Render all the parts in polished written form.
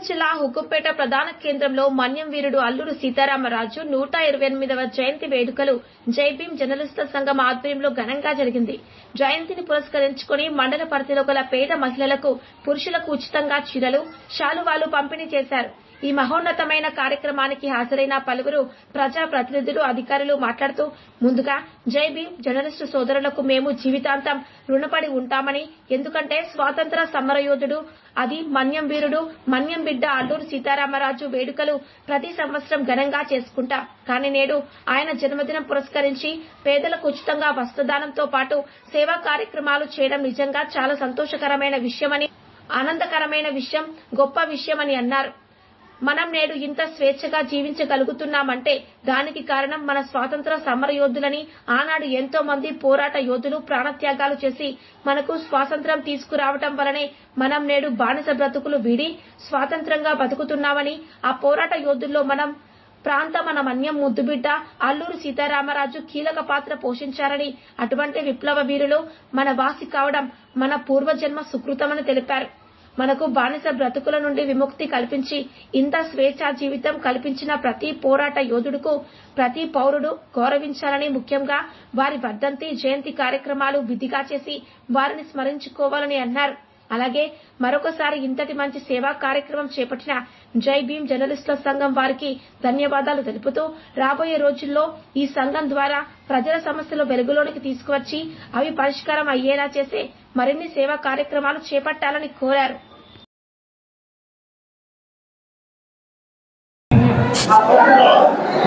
జిల్లా హుకుంపేట ప్రధాన కేంద్రంలో మన్యం వీరుడు అల్లూరు సీతారామరాజు 128వ జయంతి వేడుకలు జై భీమ్ జర్నలిస్టుల సంఘం ఆధ్వర్యంలో ఘనంగా జరిగింది. జయంతిని పురస్కరించుకుని మండల పరిధిలో గల పేద మహిళలకు, పురుషులకు ఉచితంగా చీరలు, శాలువాలు పంపిణీ చేశారు. ఈ మహోన్నతమైన కార్యక్రమానికి హాజరైన పలువురు ప్రజా ప్రతినిధులు, అధికారులు మాట్లాడుతూ ముందుగా జై భీమ్ జర్నలిస్టు సోదరులకు మేము జీవితాంతం రుణపడి ఉంటామని, ఎందుకంటే స్వాతంత్ర సమరయోధుడు, అది మన్యం వీరుడు, మన్యం బిడ్డ అల్లూరు సీతారామరాజు వేడుకలు ప్రతి సంవత్సరం ఘనంగా చేసుకుంటాం. కానీ నేడు ఆయన జన్మదినం పురస్కరించి పేదలకు ఉచితంగా వస్త్రదానంతో పాటు సేవా కార్యక్రమాలు చేయడం నిజంగా చాలా సంతోషకరమైన విషయమని, ఆనందకరమైన విషయం, గొప్ప విషయమని అన్నారు. మనం నేడు ఇంత స్వేచ్ఛగా జీవించగలుగుతున్నామంటే దానికి కారణం మన స్వాతంత్ర సమర యోధులని. ఆనాడు ఎంతో మంది పోరాట యోధులు ప్రాణత్యాగాలు చేసి మనకు స్వాతంత్ర్యం తీసుకురావటం వలనే మనం నేడు బానిస బ్రతుకులు వీడి స్వాతంత్రంగా బతుకుతున్నామని, ఆ పోరాట యోధుల్లో మన మన్యం ముద్దుబిడ్డ అల్లూరు సీతారామరాజు కీలక పాత్ర పోషించారని, అటువంటి విప్లవ వీరులు మన వాసి కావడం మన పూర్వజన్మ సుకృతమని తెలిపారు. మనకు బానిస బ్రతుకుల నుండి విముక్తి కల్పించి ఇంత స్వేచ్ఛా జీవితం కల్పించిన ప్రతి పోరాట యోధుడుకు ప్రతి పౌరుడు గౌరవించాలని, ముఖ్యంగా వారి వర్ధంతి, జయంతి కార్యక్రమాలు విధిగా చేసి వారిని స్మరించుకోవాలని అన్నారు. అలాగే మరొకసారి ఇంతటి మంచి సేవా కార్యక్రమం చేపట్టిన జై భీమ్ జర్నలిస్టుల సంఘం వారికి ధన్యవాదాలు తెలుపుతూ రాబోయే రోజుల్లో ఈ సంఘం ద్వారా ప్రజల సమస్యలు వెలుగులోనికి తీసుకువచ్చి అవి పరిష్కారం అయ్యేలా చేసే మరిన్ని సేవా కార్యక్రమాలు చేపట్టాలని కోరారు.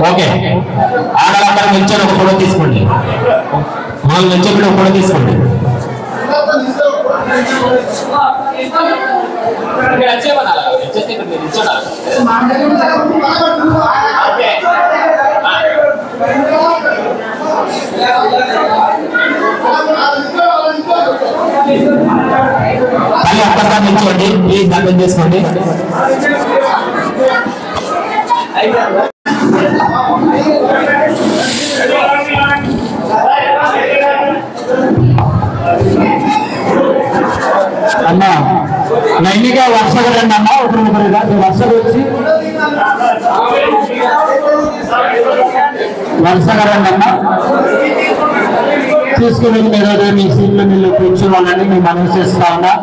ఓకే, ఆడవాళ్ళ నుంచి ఒక ఫోటో తీసుకోండి. వాళ్ళు నుంచి ఒక ఫోటో తీసుకోండి. మళ్ళీ ఒక్కసారి నిల్చోండి ప్లీజ్, అర్థం చేసుకోండి. అన్నా లైన్గా వర్షగా రండి అన్నా, ఒకరిగా వర్షగా వచ్చి వర్షగా రండి అన్నా. తీసుకుని మీరు మీ సీట్లు మీరు కూర్చోవాలని మేము మనవి చేస్తా ఉన్నా.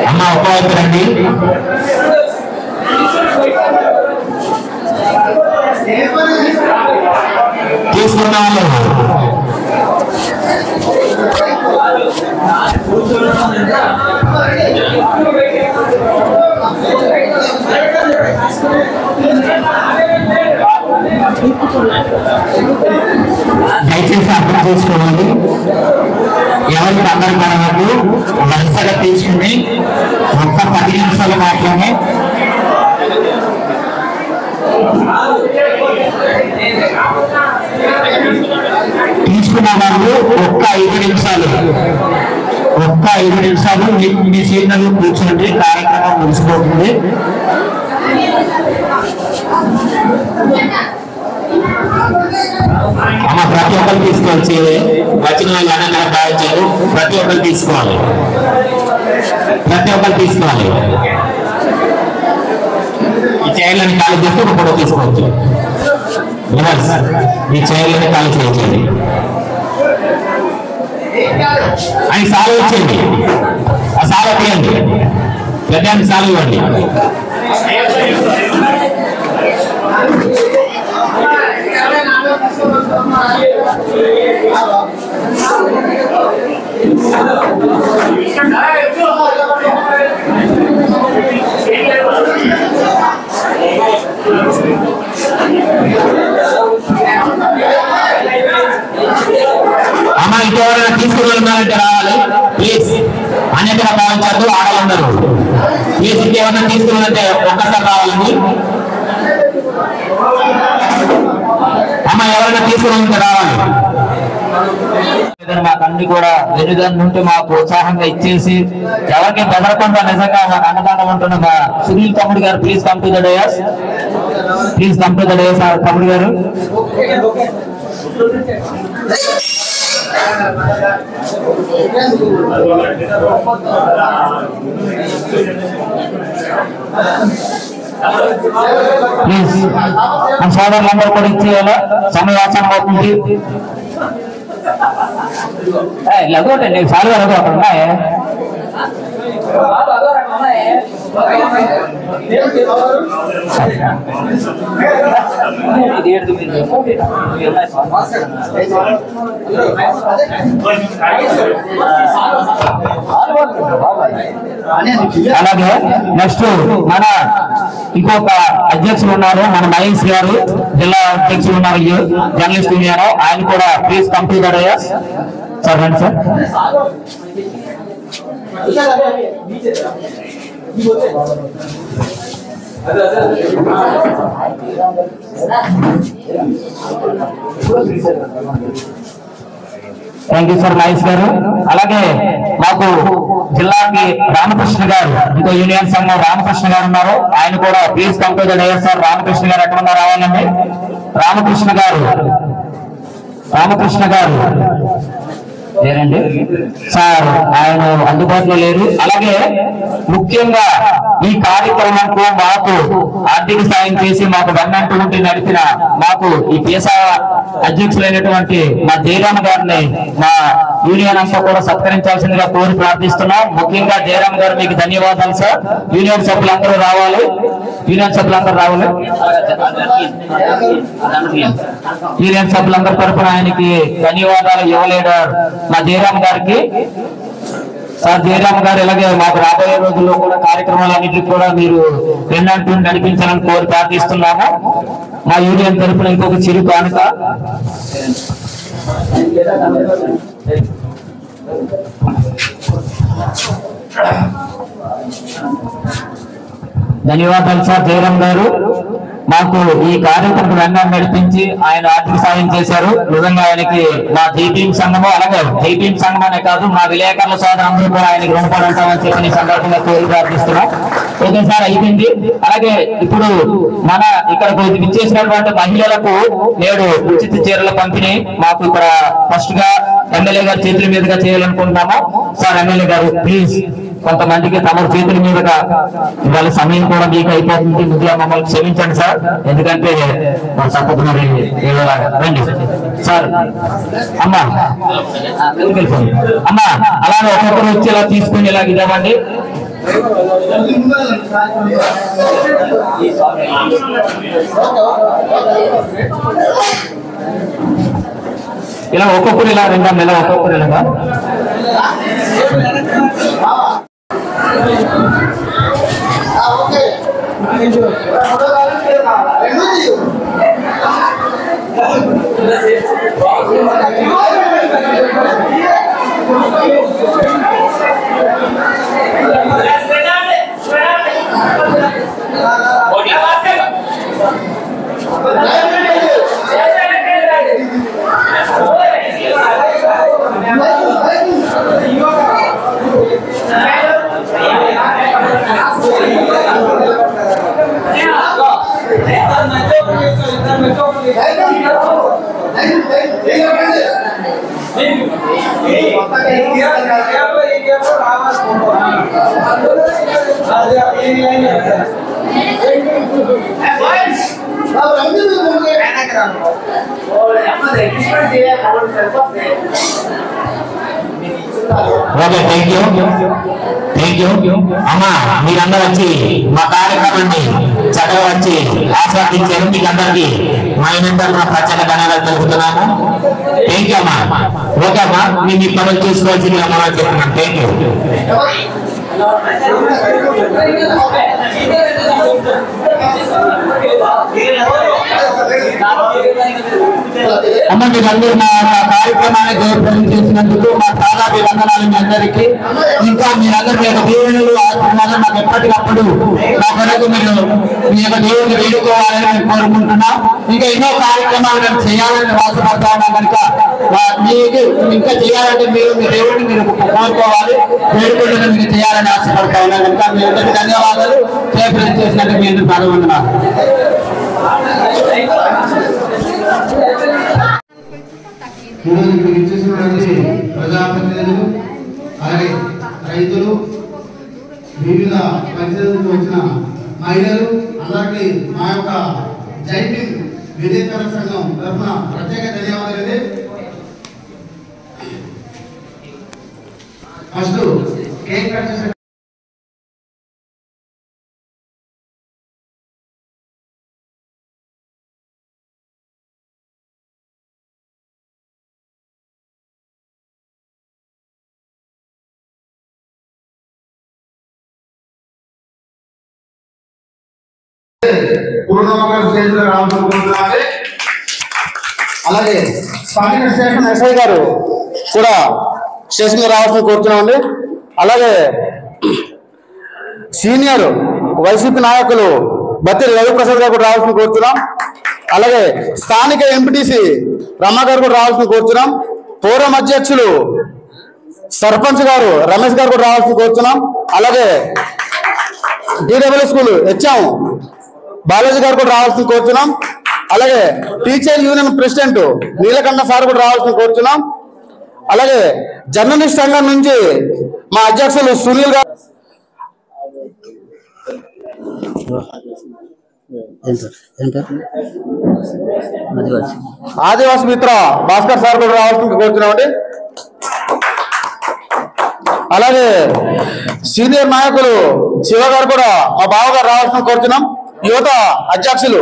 అన్న ఒకవైపు రండి. తీసుకున్న వాళ్ళు దయచేసి అర్థం చేసుకోవాలి. ఎవరికి అందరి కారణాలు వరుసగా తీసుకుని ఒక్క 10 నిమిషాలు మాత్రమే తీసుకున్న వాళ్ళు ఒక్క 5 నిమిషాలు మీ సీట్లలో కూర్చోండి, కార్యక్రమం ముగిసిపోతుంది. అమ్మ ప్రతి ఒక్కరు తీసుకోవచ్చు, వచ్చిన వాళ్ళు అనంగా భావించారు. ప్రతి ఒక్కరు తీసుకోవాలి. ఈ చైర్లని ఖాళీ చేస్తే ఒక ఫోటో తీసుకోవచ్చు. ఈ చైర్లని ఖాళీ చేయించండి. అని సాలు వచ్చేయండి, ఆ సాలు తీయండి, పెద్ద సాలు ఇవ్వండి. అమ్మ ఇంకెవరైనా తీసుకున్నారంటే రావాలి ప్లీజ్. అన్యతగా భావించద్దు, ఆడవాళ్ళందరూ ప్లీజ్. ఇంకెవరైనా తీసుకున్నారంటే ఒక్కసారి రావాలండి. అమ్మ ఎవరైనా తీసుకున్నారంటే రావాలి. మాకు అన్ని కూడా వెనుదన్ను ఉంటే మాకు ప్రోత్సాహంగా ఇచ్చేసి ఎవరికి బెదరకుండా నిజంగా మాకు అన్నదానం ఉంటున్న మా సునీల్ తమ్ముడు గారు please come to the dais. తమ్ముడు గారు. ప్లీజ్ మన సోదరులందరూ కూడా ఇచ్చేయాలా సమయాసనం అవుతుంది. లగోటండి చాలు వరకు అక్కడ ఉన్నాయి. అలాగే నెక్స్ట్ మన ఇంకొక అధ్యక్షులు ఉన్నారు, మన మహేష్ గారు జిల్లా అధ్యక్షులు ఉన్నారు జర్నలిస్ట్ యూనియన్. ఆయన కూడా please come to the dais. Sir రండి sir. Thank you sir Mahesh garu. అలాగే మాకు జిల్లాకి రామకృష్ణ గారు, ఇంకో యూనియన్ సంఘం రామకృష్ణ గారు ఉన్నారు. ఆయన కూడా please come to the dais. Sir Ramakrishna గారు ఎక్కడ ఉన్నారు? రావాలండి. రామకృష్ణ గారు లేరండి సార్, ఆయన అందుబాటులో లేరు. అలాగే ముఖ్యంగా ఈ కార్యక్రమంకు మాకు ఆర్థిక సాయం చేసి మాకు వెన్నంటి నడిపిన మాకు ఈ పేసా అధ్యక్షులైనటువంటి మా జయరామ్ గారిని మా యూనియన్ అంతా కూడా సత్కరించాల్సిందిగా కోరి ప్రార్థిస్తున్నాం. ముఖ్యంగా జయరామ్ గారు మీకు ధన్యవాదాలు సార్. యూనియన్ సభ్యులందరూ రావాలి. యూనియన్ సభ్యులందరి తరఫున ఆయనకి ధన్యవాదాలు ఇవ్వలేడు మా జయరామ్ గారికి. సార్ జయరామ్ గారు ఇలాగే మాకు రాబోయే రోజుల్లో కూడా కార్యక్రమాలన్నింటికి కూడా మీరు వెన్నంటూ నడిపించాలని కోరి ప్రార్థిస్తున్నాము. మా యూనియన్ తరఫున ఇంకొక చిరు కానుక. ధన్యవాదాలు సార్ జయరామ్ గారు. మాకు ఈ కార్యక్రమం వెన్నంటి నడిపించి ఆయన ఆర్థిక సాయం చేశారు. నిజంగా ఆయనకి మా జైభీం సంఘము, అలాగే జైభీం సంఘం అనే కాదు మా విలేకరుల సోదరులందరూ కూడా ఆయనకి రుణపడి ఉంటామని చెప్పి ఈ సందర్భంగా కోరి ప్రార్థిస్తున్నాం. ఓకే సార్, అయిపోయింది. అలాగే ఇప్పుడు మన ఇక్కడ విచ్చేసినటువంటి మహిళలకు నేడు ఉచిత చీరల పంపిణీ మాకు ఇక్కడ ఫస్ట్ గా ఎమ్మెల్యే గారి చేతుల మీదుగా చేయాలనుకుంటున్నాము. సార్ ఎమ్మెల్యే గారు ప్లీజ్ కొంతమందికి తమ చేతుల మీదుగా ఇవాళ సమయం కూడా మీకు అయిపోతుంది. ముందుగా మమ్మల్ని క్షమించండి సార్, ఎందుకంటే తప్పకుండా రండి సార్. అమ్మా అమ్మా అలాగే ఒక్కొక్కరు వచ్చి ఇలా తీసుకుని ఇలా ఇదామండి. ఇలా ఒక్కొక్కరు ఇలా రెండమ్మ ఇలా ఒక్కొక్కరు ఇలాగా. ఓకే, థ్యాంక్ యూ అమ్మా. మీరందరూ వచ్చి మా కార్యక్రమాన్ని చక్కగా వచ్చి ఆస్వాదించారు. మీకు అందరికీ మా ఇంటర్ ప్రత్యేక ధన్యవాదాలు తెలుపుతున్నాము. థ్యాంక్ యూ అమ్మా. ఓకే అమ్మా, మేము మీ పనులు చూసుకోవాల్సింది అమ్మా చెప్తున్నాను. Thank you. అమ్మ మీరందరూ మా కార్యక్రమాన్ని జయప్రదం చేసినందుకు మా చాలా అభివందనాలు మీ అందరికీ. ఇంకా మీరందరూ మీ యొక్క దేవుళ్ళు ఆశీర్వాదం నాకు ఎప్పటికప్పుడు మా కొరకు మీరు మీ యొక్క దేవుడిని వేడుకోవాలని మేము కోరుకుంటున్నాం. ఇంకా ఎన్నో కార్యక్రమాలు మేము చేయాలని ఆశపడతా ఉన్నాం కనుక మీకు ఇంకా చేయాలంటే మీరు మీ దేవుడిని మీరు కోరుకోవాలి, వేడుకుంటున్న మీకు చేయాలని ఆశపడతా ఉన్నాం కనుక మీ అందరికీ ధన్యవాదాలు. జయప్రదం చేసినందుకు మీ అందరూ పాల్గొంటున్నారు. ఈరోజు ఇక్కడ ఇచ్చేసినటువంటి ప్రజాప్రతినిధులు అలాగే రైతులు వివిధ పంచాయతీలకు వచ్చిన మహిళలు అందరికీ మా యొక్క జై భీమ్ విలేకరుల సంఘం తరఫున ప్రత్యేక ధన్యవాదాలు. ఫస్ట్ కేక్ కట్ చేసే అలాగే స్థానిక స్టేషన్ ఎస్ఐ గారు కూడా స్టేషన్ రావాల్సిన కోరుతున్నామండి. అలాగే సీనియర్ వైసీపీ నాయకులు బత్తిరి రవిప్రసాద్ గారు కూడా రావాల్సిన కోరుతున్నాం. అలాగే స్థానిక ఎంపీటీసీ రమా గారు కూడా రావాల్సిన కోరుతున్నాం. పూర్వం అధ్యక్షులు సర్పంచ్ గారు రమేష్ గారు కూడా రావాల్సిన కోరుతున్నాం. అలాగే డిడబ్ల్యూ స్కూల్ హెచ్ఎం బాలాజీ గారు కూడా రావాల్సిన కోరుతున్నాం. అలాగే teacher union president Neelakantha sir కూడా రావాల్సిన కోరుతున్నాం. అలాగే జర్నలిస్ట్ సంఘం నుంచి మా అధ్యక్షులు సునీల్ గారు, ఆదివాసి మిత్ర భాస్కర్ సార్ కూడా రావాల్సిన కోరుతున్నామండి. అలాగే సీనియర్ నాయకులు శివ గారు కూడా మా బావగారు రావాల్సిన కోరుతున్నాం. యువత అధ్యక్షులు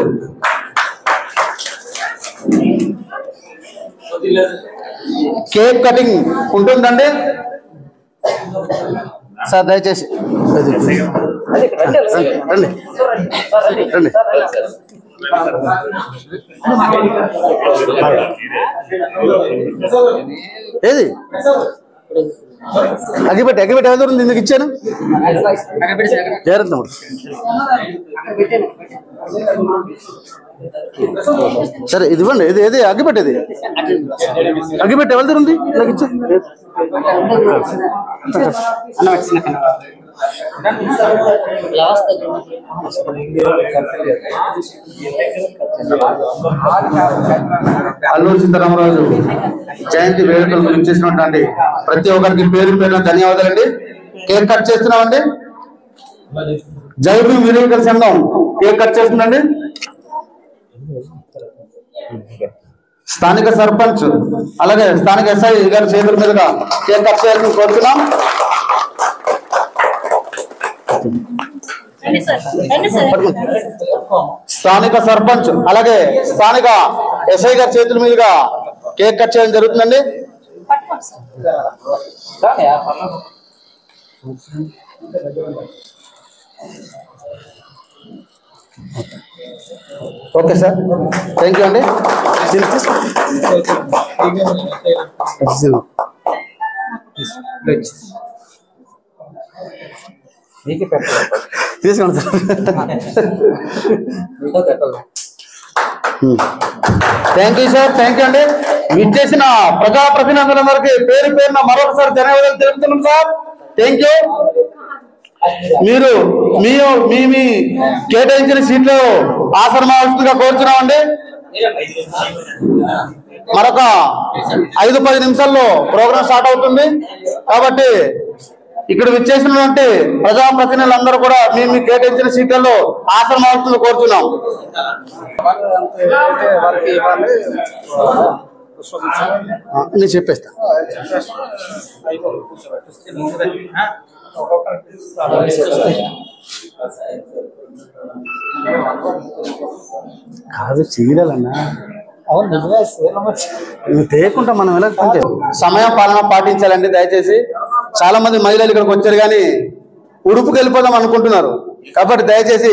కేక్ కటింగ్ ఉంటుందండి సార్, దయచేసి రండి రండి. ఏది అగ్గిపెట్టి అగ్గిపెట్టి ఎవరు ఉంది ఎందుకు ఇచ్చాను జాగ్రత్త. సరే ఇది ఇవ్వండి. ఇది ఏది అగ్గిపెట్టేది అగ్గిపెట్టి ఎవరి దగ్గర ఉంది నాకు ఇచ్చా. అల్లూరి సీతారామరాజు జయంతి వేడుకలు ఇచ్చేసినటువంటి ప్రతి ఒక్కరికి పేరు పేరున ధన్యవాదాలండి. కేక్ కట్ చేస్తున్నామండి. జై భీమ్ విలేకరుల సంఘం కేక్ కట్ చేస్తుందండి. స్థానిక సర్పంచ్ అలాగే స్థానిక ఎస్ఐ గారి చేతుల మీదుగా కేక్ కట్ చేయాలని కోరుతున్నాం. స్థానిక సర్పంచ్ అలాగే స్థానిక ఎస్ఐ గారి చేతుల మీదుగా కేక్ కట్ చేయడం జరుగుతుందండి. ఓకే సార్, థ్యాంక్ యూ అండి. తీసుకోండి sir. Thank you sir, thank you అండి. విచ్చేసిన ప్రజాప్రతినిధులందరికీ పేరు పేరున మరొకసారి ధన్యవాదాలు తెలుపుతున్నాం సార్. Thank you. మీరు మీ కేటాయించిన సీట్లు ఆసనమాల్సిందిగా కోరుతున్నామండి. మరొక 5-10 నిమిషాల్లో ప్రోగ్రామ్ స్టార్ట్ అవుతుంది కాబట్టి ఇక్కడ విచ్చేసినటువంటి ప్రజాప్రతినిధులందరూ కూడా మీ కేటాయించిన సీట్లలో ఆసనమాల్సిందిగా కోరుతున్నాం. నేను చెప్పేస్తా. కాదు చీరలన్నా తేకుండా మనం ఎలా సమయం పాలన పాటించాలండి దయచేసి. చాలా మంది మహిళలు ఇక్కడికి వచ్చారు కానీ ఉడుపుకి వెళ్ళిపోదాం అనుకుంటున్నారు కాబట్టి దయచేసి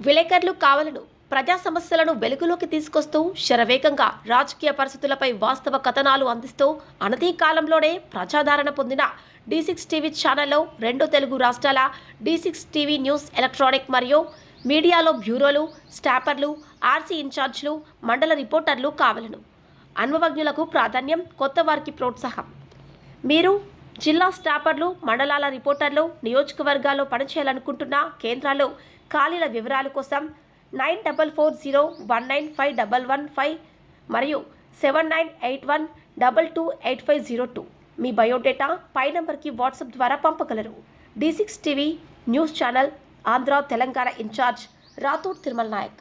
విలేకరులు కావాలను ప్రజా సమస్యలను వెలుగులోకి తీసుకొస్తూ శరవేగంగా రాజకీయ పరిస్థితులపై వాస్తవ కథనాలు అందిస్తూ అనతి కాలంలోనే ప్రజాదరణ పొందిన D6 టీవీ ఛానల్లో 2 తెలుగు రాష్ట్రాల D6 టీవీ న్యూస్ ఎలక్ట్రానిక్ మరియు మీడియాలో బ్యూరోలు, స్టాపర్లు, ఆర్సీ ఇన్ఛార్జ్లు, మండల రిపోర్టర్లు కావాలను. అనుభవజ్ఞులకు ప్రాధాన్యం, కొత్త వారికి ప్రోత్సాహం. మీరు జిల్లా స్టాపర్లు, మండలాల రిపోర్టర్లు, నియోజకవర్గాల్లో పనిచేయాలనుకుంటున్న కేంద్రాల్లో ఖాళీల వివరాల కోసం 9440195115 మరియు 7981228502. మీ బయోడేటా పై నంబర్కి వాట్సాప్ ద్వారా పంపగలరు. D6 TV news channel Andhra Telangana incharge Rathod Tirumala Naik.